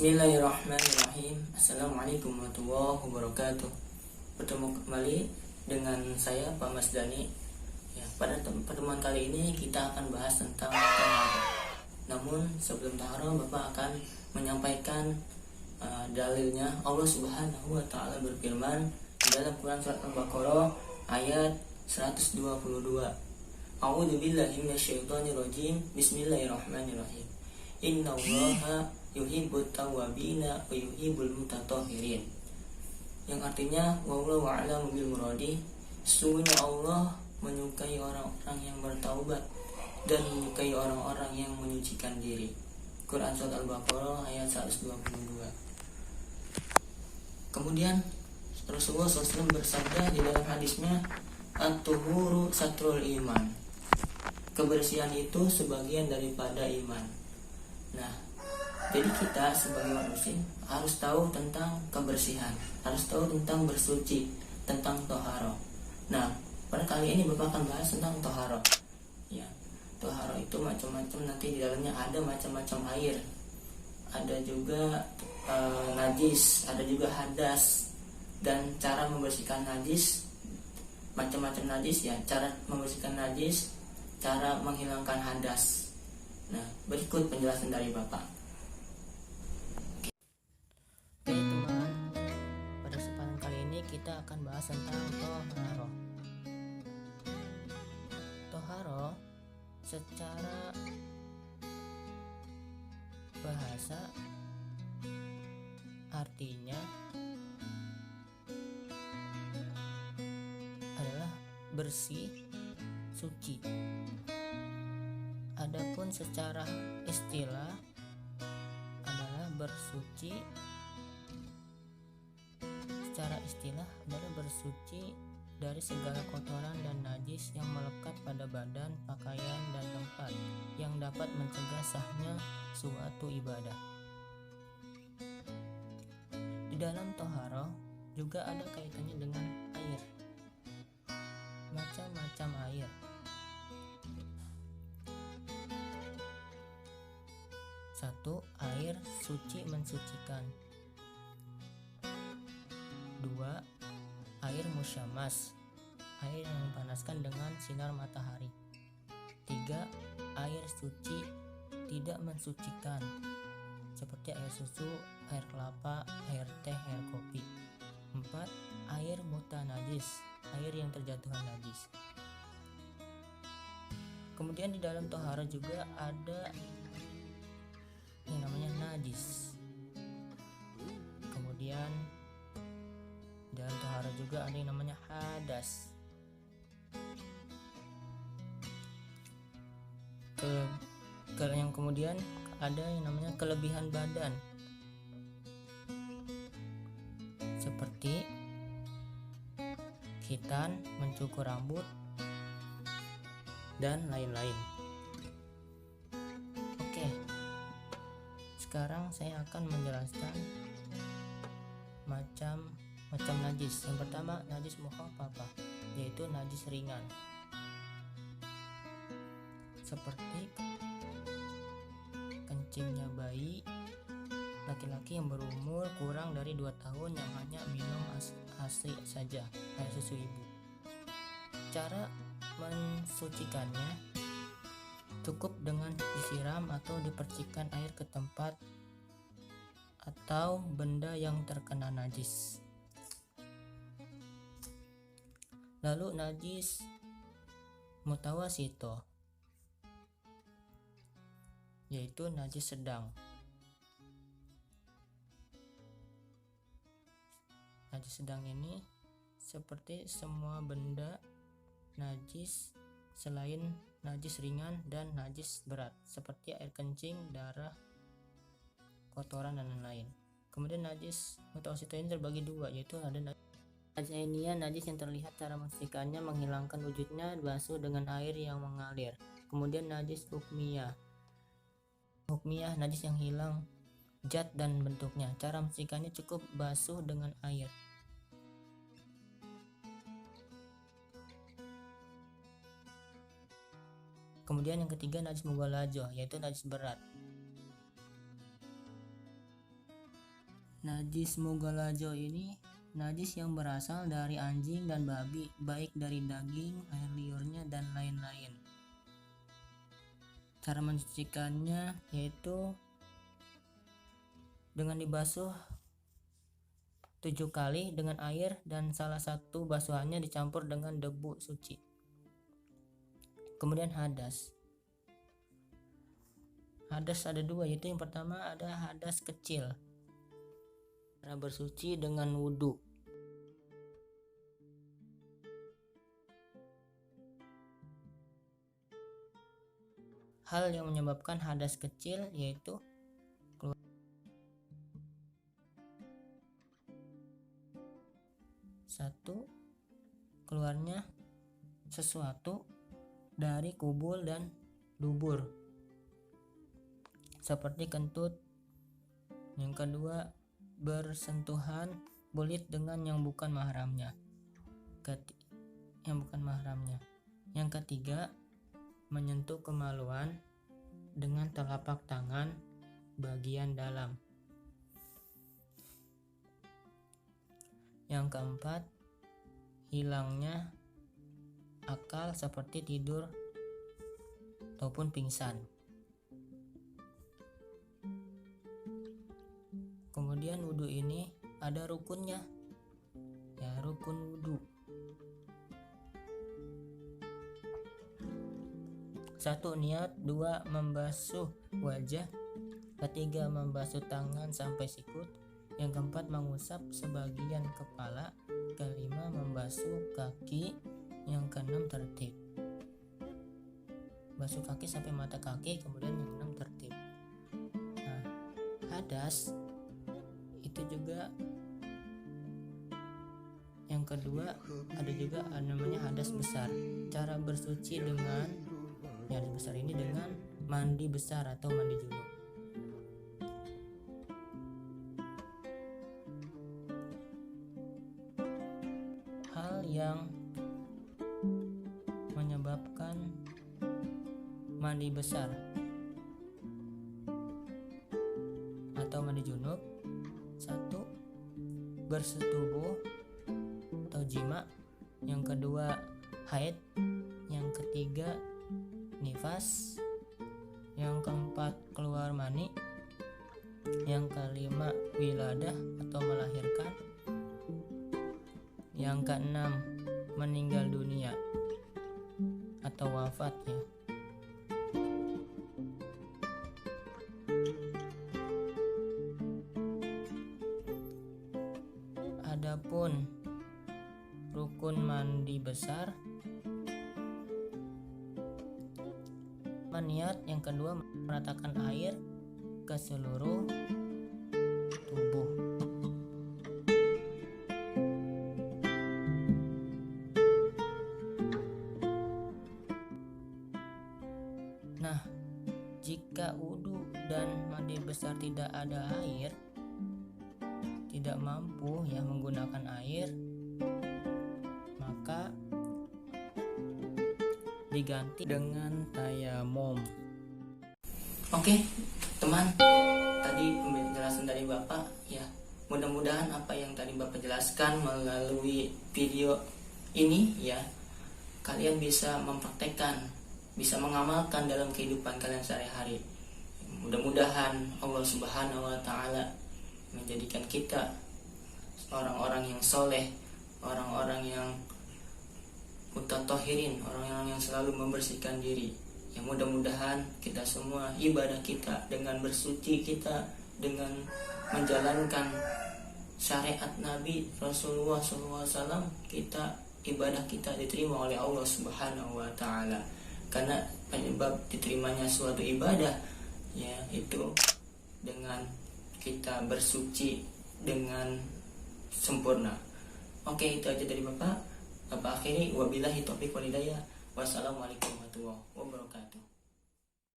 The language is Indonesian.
Bismillahirrahmanirrahim. Assalamualaikum warahmatullahi wabarakatuh. Bertemu kembali dengan saya Pak Mas Dani. Pada pertemuan kali ini kita akan bahas tentang taharah. Namun sebelum taharah, Bapak akan menyampaikan dalilnya. Allah Subhanahu wa taala berfirman dalam Quran surat Al-Baqarah ayat 122. A'udzubillahi minasyaitonirrajim. Bismillahirrahmanirrahim. Innallaha yuhibbut tawwabina wa yuhibbul mutatahhirin. Yang artinya wallahu a'lamu bil muradi, sesungguhnya Allah menyukai orang-orang yang bertaubat dan menyukai orang-orang yang menyucikan diri. Quran surat Al-Baqarah ayat 122. Kemudian Rasulullah SAW bersabda di dalam hadisnya, at-tuhuru satrul iman. Kebersihan itu sebagian daripada iman. Nah, jadi kita sebagai manusia harus tahu tentang kebersihan, harus tahu tentang bersuci, tentang toharo. Nah, pada kali ini Bapak akan bahas tentang toharo. Ya, toharo itu macam-macam, nanti di dalamnya ada macam-macam air, ada juga najis, ada juga hadas, dan cara membersihkan najis, macam-macam najis ya, cara membersihkan najis, cara menghilangkan hadas. Nah, berikut penjelasan dari Bapak. Oke teman, pada kesempatan kali ini kita akan bahas tentang toharo. Toharo secara bahasa artinya adalah bersih, suci. Adapun secara istilah adalah bersuci. Secara istilah adalah bersuci dari segala kotoran dan najis yang melekat pada badan, pakaian, dan tempat yang dapat mencegah sahnya suatu ibadah. Di dalam toharo juga ada kaitannya dengan air, macam-macam air. Satu, air suci mensucikan. Dua, air musyamas, air yang dipanaskan dengan sinar matahari. Tiga, air suci tidak mensucikan, seperti air susu, air kelapa, air teh, air kopi. Empat, air mutanajis, air yang terjatuhan najis. Kemudian di dalam tohara juga ada yang namanya najis. Kemudian dalam tohara juga ada yang namanya hadas. Yang kemudian ada yang namanya kelebihan badan, seperti khitan, mencukur rambut, dan lain-lain. Oke, sekarang saya akan menjelaskan macam najis. Yang pertama, najis mukhaffafah, yaitu najis ringan, seperti kencingnya bayi laki-laki yang berumur kurang dari 2 tahun yang hanya minum ASI saja, air susu ibu. Cara mensucikannya cukup dengan disiram atau dipercikan air ke tempat atau benda yang terkena najis. Lalu najis mutawasito, yaitu najis sedang. Najis sedang ini seperti semua benda najis selain najis ringan dan najis berat, seperti air kencing, darah, kotoran, dan lain-lain. Kemudian najis mutawasito ini terbagi dua, yaitu ada najis ainiyah, najis yang terlihat cara mensucikannya menghilangkan wujudnya, basuh dengan air yang mengalir. Kemudian najis hukmiyah, najis yang hilang zat dan bentuknya, cara mensucikannya cukup basuh dengan air. Kemudian yang ketiga najis mughalazoh, yaitu najis berat. Najis mughalladhah ini najis yang berasal dari anjing dan babi, baik dari daging, air liurnya, dan lain-lain. Cara mencucikannya yaitu dengan dibasuh 7 kali dengan air dan salah satu basuhannya dicampur dengan debu suci. Kemudian hadas. Hadas ada 2, yaitu yang pertama ada hadas kecil. Cara bersuci dengan wudhu. Hal yang menyebabkan hadas kecil yaitu keluarnya sesuatu dari kubul dan dubur seperti kentut. Yang kedua, bersentuhan kulit dengan yang bukan mahramnya. Yang ketiga, menyentuh kemaluan dengan telapak tangan bagian dalam. Yang keempat, hilangnya akal seperti tidur ataupun pingsan. Kemudian wudhu ini ada rukunnya, ya, rukun wudhu. 1. Niat. 2. Membasuh wajah. 3. Membasuh tangan sampai sikut. Yang keempat, mengusap sebagian kepala. 5. Membasuh kaki. Yang keenam, tertib. Basuh kaki sampai mata kaki. Kemudian yang keenam, tertib. Nah, hadas itu juga yang kedua, ada juga namanya hadas besar. Cara bersuci dengan hadas besar ini dengan mandi besar atau mandi junub. Hal yang menyebabkan mandi besar atau mandi junub: 1. Bersetubuh atau jima. Yang kedua, haid. Yang ketiga, nifas. Yang keempat, keluar mani. Yang kelima, wiladah atau melahirkan. Yang keenam, meninggal dunia atau wafat, ya. Adapun rukun mandi besar, niat. Yang kedua, meratakan air ke seluruh tubuh. Nah, jika wudhu dan mandi besar tidak ada air, tidak mampu ya menggunakan air, maka diganti dengan tayamum. Oke, teman, tadi penjelasan dari Bapak, ya. Mudah-mudahan apa yang tadi Bapak jelaskan melalui video ini, ya, kalian bisa mempraktekkan, bisa mengamalkan dalam kehidupan kalian sehari-hari. Mudah-mudahan Allah Subhanahu wa Ta'ala menjadikan kita orang-orang yang soleh, orang-orang yang mutatohirin, orang-orang yang selalu membersihkan diri. Ya, mudah-mudahan kita semua ibadah kita dengan bersuci kita, dengan menjalankan syariat Nabi Rasulullah SAW, kita ibadah kita diterima oleh Allah Subhanahu wa Ta'ala. Karena penyebab diterimanya suatu ibadah, ya, itu dengan kita bersuci dengan sempurna. Oke, itu aja dari Bapak. Bapak akhiri, wabillahi taufiq wal hidayah. Wassalamualaikum warahmatullahi wabarakatuh.